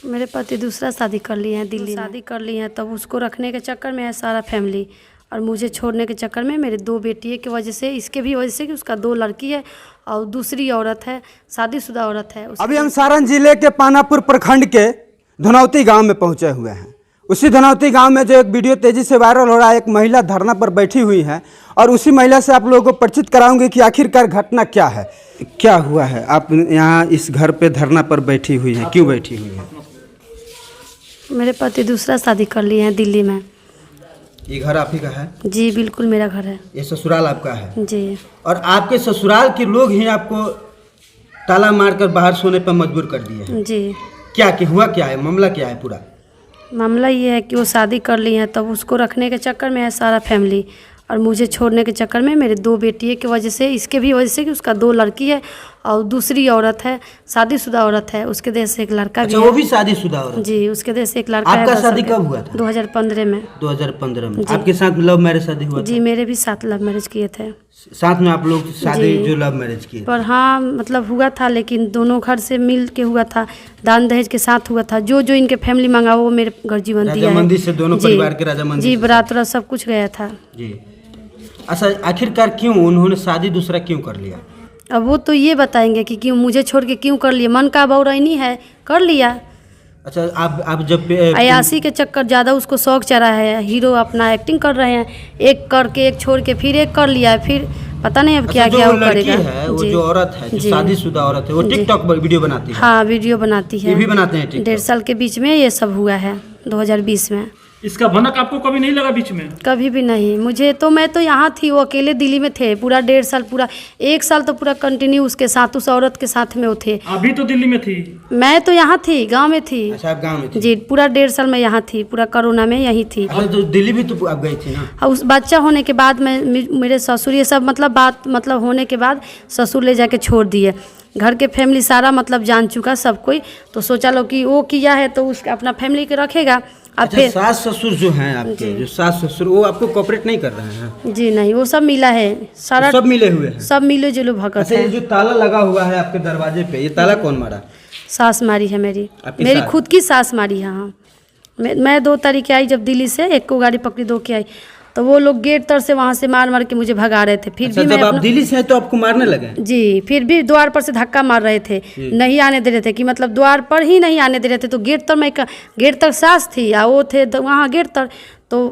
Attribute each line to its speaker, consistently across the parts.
Speaker 1: मेरे पति दूसरा शादी कर लिए हैं, दिल्ली शादी कर ली हैं, तब उसको रखने के चक्कर में है सारा फैमिली, और मुझे छोड़ने के चक्कर में मेरे 2 बेटियों की वजह से, इसके भी वजह से कि उसका 2 लड़की है और दूसरी औरत है, शादीशुदा औरत है।
Speaker 2: अभी हम सारण जिले के पानापुर प्रखंड के धनौती गांव में पहुंचे हुए हैं। उसी धनौती गांव में जो एक वीडियो तेजी से वायरल हो रहा है, एक महिला धरना पर बैठी हुई है, और उसी महिला से आप लोगों को परिचित कराऊंगे कि आखिरकार घटना क्या है, क्या हुआ है। आप यहाँ इस घर पे धरना पर बैठी हुई हैं, क्यों बैठी हुई हैं?
Speaker 1: मेरे पति दूसरा शादी कर लिए हैं दिल्ली में।
Speaker 2: ये घर आप ही का है?
Speaker 1: जी बिल्कुल मेरा घर है।
Speaker 2: ये ससुराल आपका है?
Speaker 1: जी।
Speaker 2: और आपके ससुराल के लोग ही आपको ताला मारकर बाहर सोने पर मजबूर कर दिए हैं?
Speaker 1: जी।
Speaker 2: क्या हुआ, क्या है मामला, क्या है पूरा
Speaker 1: मामला ये है कि वो शादी कर ली हैं, तब उसको रखने के चक्कर में है सारा फैमिली, और मुझे छोड़ने के चक्कर में मेरे 2 बेटियों की वजह से, इसके भी वजह से कि उसका 2 लड़की है और दूसरी औरत है, शादीशुदा औरत है, उसके देश से एक लड़का भी है।
Speaker 2: वो भी शादीशुदा औरत?
Speaker 1: जी, उसके देश से एक लड़का है।
Speaker 2: आपका शादी कब हुआ था?
Speaker 1: 2015 में।
Speaker 2: 2015 में आपके साथ लव मैरिज शादी हुआ था?
Speaker 1: जी, मेरे भी 7 लव मैरिज किए थे।
Speaker 2: साथ में आप लोग शादी जो लव मैरिज किए?
Speaker 1: पर हाँ मतलब हुआ था, लेकिन दोनों घर से मिल के हुआ था, दान दहेज के साथ हुआ था। जो जो इनके फैमिली मांगा वो मेरे घर जीवन दिया है।
Speaker 2: मंदिर से दोनों परिवार के राजा मंदिर?
Speaker 1: जी, बरात सब कुछ गया था।
Speaker 2: जी। अच्छा, आखिरकार क्यों उन्होंने शादी दूसरा क्यों कर लिया?
Speaker 1: अब वो तो ये बताएंगे कि क्यों मुझे छोड़ के क्यों कर लिया, मन का बौरानी है, कर लिया।
Speaker 2: अच्छा, आप जब
Speaker 1: अयासी के चक्कर ज़्यादा उसको शौक चढ़ा है, हीरो अपना एक्टिंग कर रहे हैं, एक करके एक छोड़ के फिर एक कर लिया, फिर पता नहीं अब क्या क्या वो करेगा।
Speaker 2: वो जो औरत है, जो शादीशुदा औरत है, वो टिकटॉक पर वीडियो बनाती है?
Speaker 1: हाँ, वीडियो बनाती है।
Speaker 2: ये भी बनाते हैं?
Speaker 1: 1.5 साल के बीच में ये सब हुआ है, 2020 में।
Speaker 3: इसका भनक आपको कभी नहीं लगा बीच में?
Speaker 1: कभी भी नहीं। मुझे तो, मैं तो यहाँ थी, वो अकेले दिल्ली में थे पूरा 1.5 साल, पूरा 1 साल तो पूरा कंटिन्यू उसके साथ, उस औरत के साथ में वो थे।
Speaker 3: अभी तो दिल्ली में थी? मैं
Speaker 1: तो यहाँ थी, गांव में थी।
Speaker 2: अच्छा, आप गांव में थी?
Speaker 1: जी, पूरा 1.5 साल मैं यहाँ थी, पूरा कोरोना में यहीं थी।
Speaker 2: अच्छा, तो दिल्ली भी तो आप गई थी ना?
Speaker 1: उस बच्चा होने के बाद मेरे ससुर ये सब बात होने के बाद ससुर ले जाके छोड़ दिए। घर के फैमिली सारा जान चुका सब कोई, तो सोचा लो कि वो किया है तो उसका अपना फैमिली के रखेगा। अब
Speaker 2: अच्छा,
Speaker 1: फिर
Speaker 2: सास ससुर जो हैं आपके, जो सास ससुर, वो आपको कोऑपरेट नहीं कर रहे हैं?
Speaker 1: जी नहीं, वो सब मिला है, सारा
Speaker 2: सब मिले हुए हैं, सब
Speaker 1: मिले जुले भगत है।
Speaker 2: अच्छा, ये जो ताला लगा हुआ है आपके दरवाजे पे, ये ताला कौन मारा?
Speaker 1: सास मारी है मेरी खुद की सास मारी है। हाँ, मैं 2 तारीख आई जब दिल्ली से, एक को गाड़ी पकड़ी 2 की आई, तो वो लोग गेट तर से वहाँ से मार के मुझे भगा रहे थे। फिर
Speaker 2: अच्छा,
Speaker 1: भी
Speaker 2: जब आप दिल्ली से हैं तो आपको मारने लगे?
Speaker 1: जी, फिर भी द्वार पर से धक्का मार रहे थे, नहीं आने दे रहे थे, कि द्वार पर ही नहीं आने दे रहे थे। तो गेट तक सास थी और वो थे वहाँ गेट तर, तो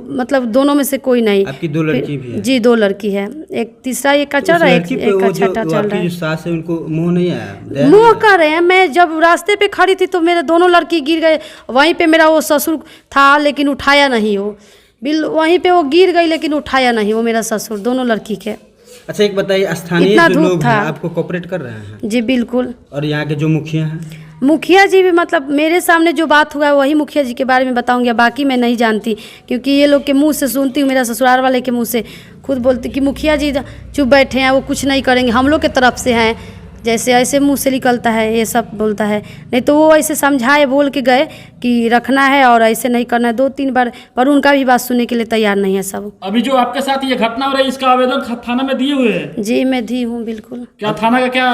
Speaker 1: दोनों में से कोई नहीं।
Speaker 2: आपकी 2 लड़की भी है? जी,
Speaker 1: 2 लड़की है, एक तीसरा एक का चल रहा है, एक का छठा चल रहा है।
Speaker 2: जो सास है उनको मुँह नहीं आया?
Speaker 1: मुँह कर रहे हैं। मैं जब रास्ते पे खड़ी थी तो मेरे दोनों लड़की गिर गए, वहीं पे मेरा वो ससुर था लेकिन उठाया नहीं, वो वहीं पे वो गिर गई लेकिन उठाया नहीं, वो मेरा ससुर, दोनों लड़की के।
Speaker 2: अच्छा, एक बताइए, स्थानीय जो लोग हैं आपको कोऑपरेट कर रहे हैं? जी बिल्कुल। और यहाँ के जो मुखिया हैं?
Speaker 1: मुखिया जी भी मेरे सामने जो बात हुआ है वही मुखिया जी के बारे में बताऊंगी, बाकी मैं नहीं जानती, क्योंकि ये लोग के मुंह से सुनती हूँ, मेरा ससुराल वाले के मुंह से खुद बोलती कि मुखिया जी चुप बैठे हैं, वो कुछ नहीं करेंगे, हम लोग के तरफ से हैं, जैसे ऐसे मुंह से निकलता है ये सब बोलता है। नहीं तो वो ऐसे समझाए, बोल के गए कि रखना है और ऐसे नहीं करना है 2-3 बार, पर उनका भी बात सुनने के लिए तैयार नहीं है सब।
Speaker 3: अभी जो आपके साथ ये घटना हो रही है, इसका आवेदन थाना में दिए हुए हैं?
Speaker 1: जी मैं दी हूँ, बिल्कुल।
Speaker 3: क्या थाना का क्या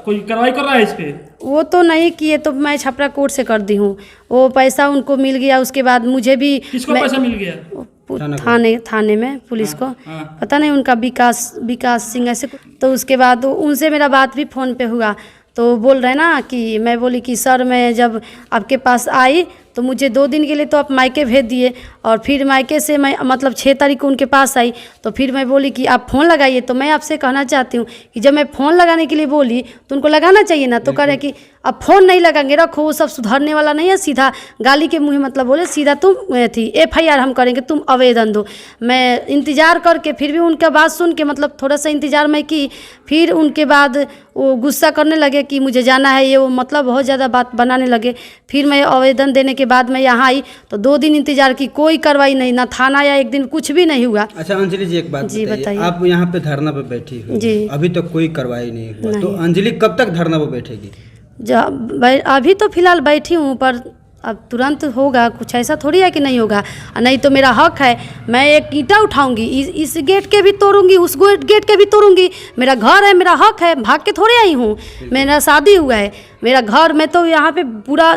Speaker 3: कोई कार्रवाई कर रहा है इस पे?
Speaker 1: वो तो नहीं किए, तो मैं छपरा कोर्ट से कर दी हूँ, वो पैसा उनको मिल गया। उसके बाद मुझे भी,
Speaker 3: किसको पैसा मिल गया?
Speaker 1: थाने में पुलिस को पता नहीं, उनका विकास सिंह ऐसे। तो उसके बाद उनसे मेरा बात भी फ़ोन पे हुआ, तो बोल रहे ना कि मैं बोली कि सर मैं जब आपके पास आई तो मुझे 2 दिन के लिए तो आप मायके भेज दिए, और फिर मायके से मैं 6 तारीख को उनके पास आई, तो फिर मैं बोली कि आप फ़ोन लगाइए। तो मैं आपसे कहना चाहती हूँ कि जब मैं फ़ोन लगाने के लिए बोली तो उनको लगाना चाहिए ना, तो कह रहे कि अब फ़ोन नहीं लगाएंगे, रखो, वो सब सुधरने वाला नहीं है। सीधा गाली के मुँह बोले सीधा तुम FIR हम करेंगे, तुम आवेदन दो। मैं इंतज़ार करके फिर भी उनका बात सुन के थोड़ा सा इंतज़ार मैं की, फिर उनके बाद वो गुस्सा करने लगे कि मुझे जाना है, ये वो बहुत ज़्यादा बात बनाने लगे। फिर मैं आवेदन देने के बाद मैं यहाँ आई तो 2 दिन इंतजार की, कोई कार्रवाई नहीं, ना थाना या एक दिन कुछ भी नहीं हुआ।
Speaker 2: अच्छा अंजलि जी, एक बात जी बताइए, आप यहाँ पे धरना पे बैठी हुई जी, अभी तक कोई कार्रवाई नहीं हुआ, तो अंजलि कब तक धरना पे बैठेगी?
Speaker 1: अभी तो फिलहाल बैठी हूँ, पर अब तुरंत होगा कुछ, ऐसा थोड़ी है कि नहीं होगा। नहीं तो मेरा हक है, मैं एक ईंटा उठाऊंगी, इस गेट के भी तोड़ूंगी, उस गेट के भी तोड़ूंगी, मेरा घर है, मेरा हक है, भाग के थोड़े आई हूँ, मेरा शादी हुआ है। मेरा घर में तो यहाँ पे पूरा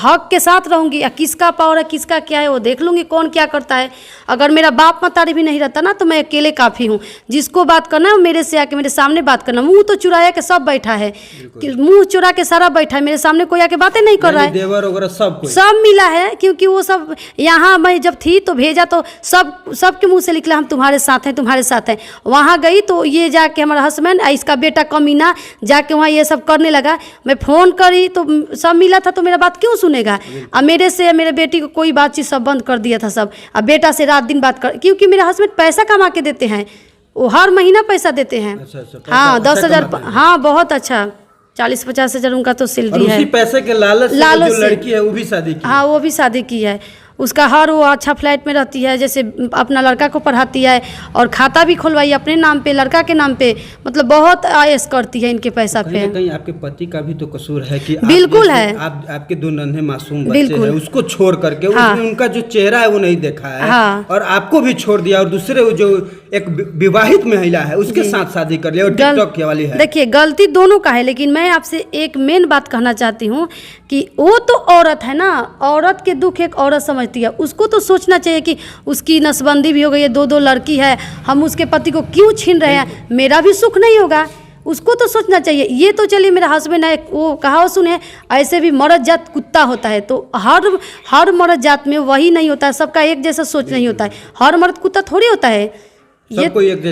Speaker 1: हक के साथ रहूँगी, या किसका पावर है किसका क्या है वो देख लूँगी, कौन क्या करता है। अगर मेरा बाप मतारी भी नहीं रहता ना तो मैं अकेले काफ़ी हूँ। जिसको बात करना है मेरे से आके मेरे सामने बात करना। मुंह तो चुराया के सब बैठा है, मुंह चुरा के सारा बैठा है, मेरे सामने कोई आके बातें नहीं कर रहा है।
Speaker 2: देवर वगैरह
Speaker 1: सब मिला है, क्योंकि वो सब यहाँ मैं जब थी तो भेजा तो सबके मुंह से निकला हम तुम्हारे साथ हैं तुम्हारे साथ हैं। वहाँ गई तो ये जाके हमारा हस्बैंड इसका बेटा कमीना जाके वहाँ ये सब करने लगा। मैं फ़ोन करी तो सब मिला था, तो मेरा बात क्यों सुनेगा। अब मेरे से मेरे बेटी को कोई बातचीत सब बंद कर दिया था सब। अब बेटा से रात दिन बात कर, क्योंकि मेरे हस्बैंड पैसा कमा के देते हैं, वो हर महीना पैसा देते हैं। हाँ 10,000, हाँ बहुत अच्छा 40-50 हज़ार उनका तो सैलरी है।
Speaker 2: उसी पैसे के लालच से जो लड़की है वो भी शादी की।
Speaker 1: हाँ वो भी शादी की है। उसका हर वो अच्छा फ्लैट में रहती है, जैसे अपना लड़का को पढ़ाती है और खाता भी खुलवाई अपने नाम पे, लड़का के नाम पे, मतलब बहुत आयस करती है इनके पैसा पे।
Speaker 2: कहीं आपके पति का भी तो कसूर है कि
Speaker 1: बिल्कुल है।
Speaker 2: आपके 2 नन्हे मासूम बच्चे हैं, उसको छोड़ करके उसने उनका जो चेहरा है वो नहीं देखा है।
Speaker 1: हाँ।
Speaker 2: और आपको भी छोड़ दिया और दूसरे जो एक विवाहित महिला है उसके साथ शादी कर लिया और टिकटॉक वाली है।
Speaker 1: देखिए गलती दोनों का है, लेकिन मैं आपसे एक मेन बात कहना चाहती हूँ कि वो तो औरत है ना, औरत के दुख एक औरत समझती है। उसको तो सोचना चाहिए कि उसकी नसबंदी भी हो गई है, 2 लड़की है, हम उसके पति को क्यों छीन रहे हैं, मेरा भी सुख नहीं होगा, उसको तो सोचना चाहिए। ये तो चलिए मेरा हस्बैंड है, वो कहावत सुने ऐसे भी मर्द जात कुत्ता होता है, तो हर मर्द जात में वही नहीं होता है, सबका एक जैसा सोच नहीं होता है। हर मर्द कुत्ता थोड़ी होता है, ये
Speaker 2: कोई एक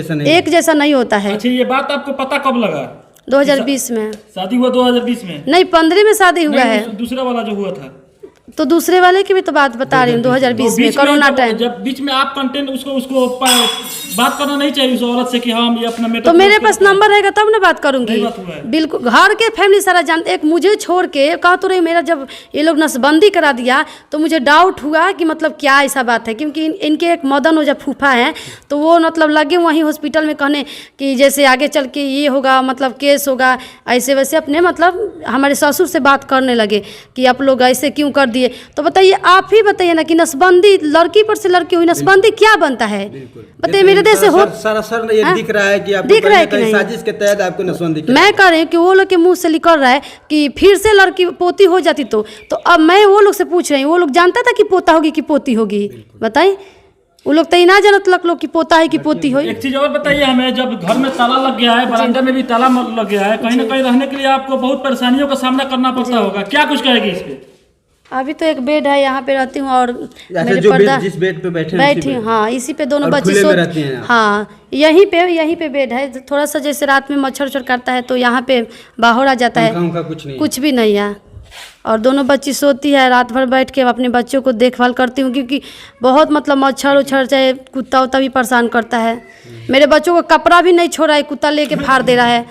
Speaker 2: जैसा नहीं
Speaker 1: होता है।
Speaker 3: अच्छा ये बात आपको पता कब लगा?
Speaker 1: 2020 में
Speaker 3: शादी हुआ 2020 में?
Speaker 1: नहीं 15 में शादी हुआ है।
Speaker 3: दूसरा वाला जो हुआ था
Speaker 1: तो दूसरे वाले की भी तो बात बता रही हूँ 2020 में कोरोना टाइम।
Speaker 3: जब बीच में आप कंटेंट उसको बात करना नहीं चाहिए उस औरत से कि हाँ ये अपना
Speaker 1: तो मेरे पास नंबर रहेगा तब ना बात करूंगी। बिल्कुल घर के फैमिली सारा जानते, एक मुझे छोड़ के कहा तो रही। मेरा जब ये लोग नसबंदी करा दिया तो मुझे डाउट हुआ कि मतलब क्या ऐसा बात है, क्योंकि इनके एक मदन ओझा फूफा हैं, तो वो मतलब लगे वहीं हॉस्पिटल में कहने कि जैसे आगे चल के ये होगा, मतलब केस होगा, ऐसे वैसे अपने मतलब हमारे ससुर से बात करने लगे कि आप लोग ऐसे क्यों कर दिए। तो बताइए आप ही बताइए ना कि नसबंदी लड़की पर से लड़की हुई, नसबंदी क्या बनता है बताइए। मेरे देश से हो
Speaker 2: सरासर ये दिख रहा है कि आपको कहीं साजिश के तहत आपको नसबंदी।
Speaker 1: मैं कह रही हूँ कि वो लोग के मुंह से निकल रहा है कि फिर से लड़की पोती हो जाती तो अब मैं वो लोग से पूछ रही हूँ, वो लोग जानता था कि पोता होगी कि पोती होगी, बताइए। वो लोग तो ही ना जानत लोग कि पोता है कि पोती हो।
Speaker 3: एक चीज और बताइए हमें, जब घर में ताला लग गया है, बरामदा में भी ताला लग गया है, कहीं ना कहीं रहने के लिए आपको बहुत परेशानियों का सामना करना पड़ता होगा, क्या कुछ कहेगी इस पे?
Speaker 1: अभी तो एक बेड है, यहाँ पे रहती हूँ और मेरे
Speaker 2: जो जिस बेड पे बैठी
Speaker 1: हाँ इसी पे दोनों बच्चे सोते हैं। हाँ यहीं पे बेड है। थोड़ा सा जैसे रात में मच्छर उच्छर करता है तो यहाँ पे बाहर आ जाता है, कुछ भी नहीं है। और दोनों बच्ची सोती है, रात भर बैठ के अपने बच्चों को देखभाल करती हूँ, क्योंकि बहुत मतलब मच्छर उच्छर चाहे कुत्ता उत्ता भी परेशान करता है। मेरे बच्चों को कपड़ा भी नहीं छोड़ा है, कुत्ता लेके फाड़ दे रहा है।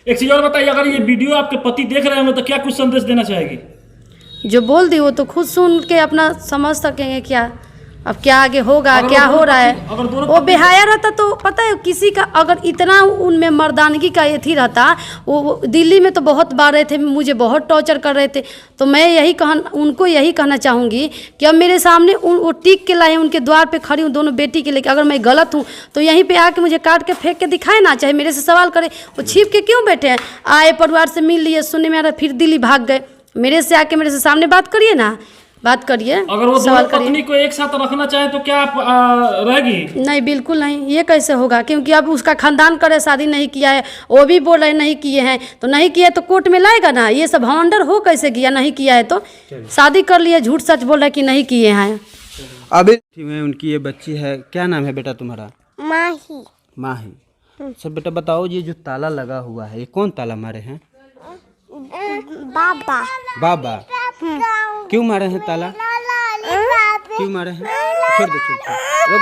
Speaker 3: एक चीज और बताइए, अगर ये वीडियो आपके पति देख रहे होंगे तो क्या कुछ संदेश देना चाहेगी?
Speaker 1: जो बोल दी वो तो खुद सुन के अपना समझ सकेंगे क्या अब क्या आगे होगा, क्या हो रहा है। वो बेहाया रहता तो पता है किसी का अगर इतना उनमें मर्दानगी का ये थी रहता, वो दिल्ली में तो बहुत बार रहे थे, मुझे बहुत टॉर्चर कर रहे थे। तो मैं उनको यही कहना चाहूँगी कि अब मेरे सामने वो टिक के लाए, उनके द्वार पे खड़ी हूँ दोनों बेटी के लेकर। अगर मैं गलत हूँ तो यहीं पे आके मुझे काट के फेंक के दिखाए ना, चाहे मेरे से सवाल करे। वो छिप के क्यों बैठे हैं? आए परिवार से मिल लिए, सुनने में आ रहा, फिर दिल्ली भाग गए। मेरे से आके मेरे से सामने बात करिए ना, बात करिए।
Speaker 3: अगर वो दोनों पत्नी को एक साथ रखना चाहे तो क्या आप रहेगी?
Speaker 1: नहीं बिल्कुल नहीं, ये कैसे होगा? क्योंकि अब उसका खानदान करे शादी नहीं किया है, वो भी बोल रहे नहीं किए हैं, तो नहीं किया तो कोर्ट में लाएगा ना। ये सब भवंडर हो कैसे किया, नहीं किया है तो शादी कर लिया, झूठ सच बोल रहा है कि नहीं किए हैं।
Speaker 2: अभी उनकी ये बच्ची है, क्या नाम है बेटा तुम्हारा?
Speaker 4: माही।
Speaker 2: माही। सब बेटा बताओ, ये जो ताला लगा हुआ है ये कौन ताला मारे हैं? बाबा। क्यों मारे हैं ताला? क्यों मारे हैं? छोड़ दो।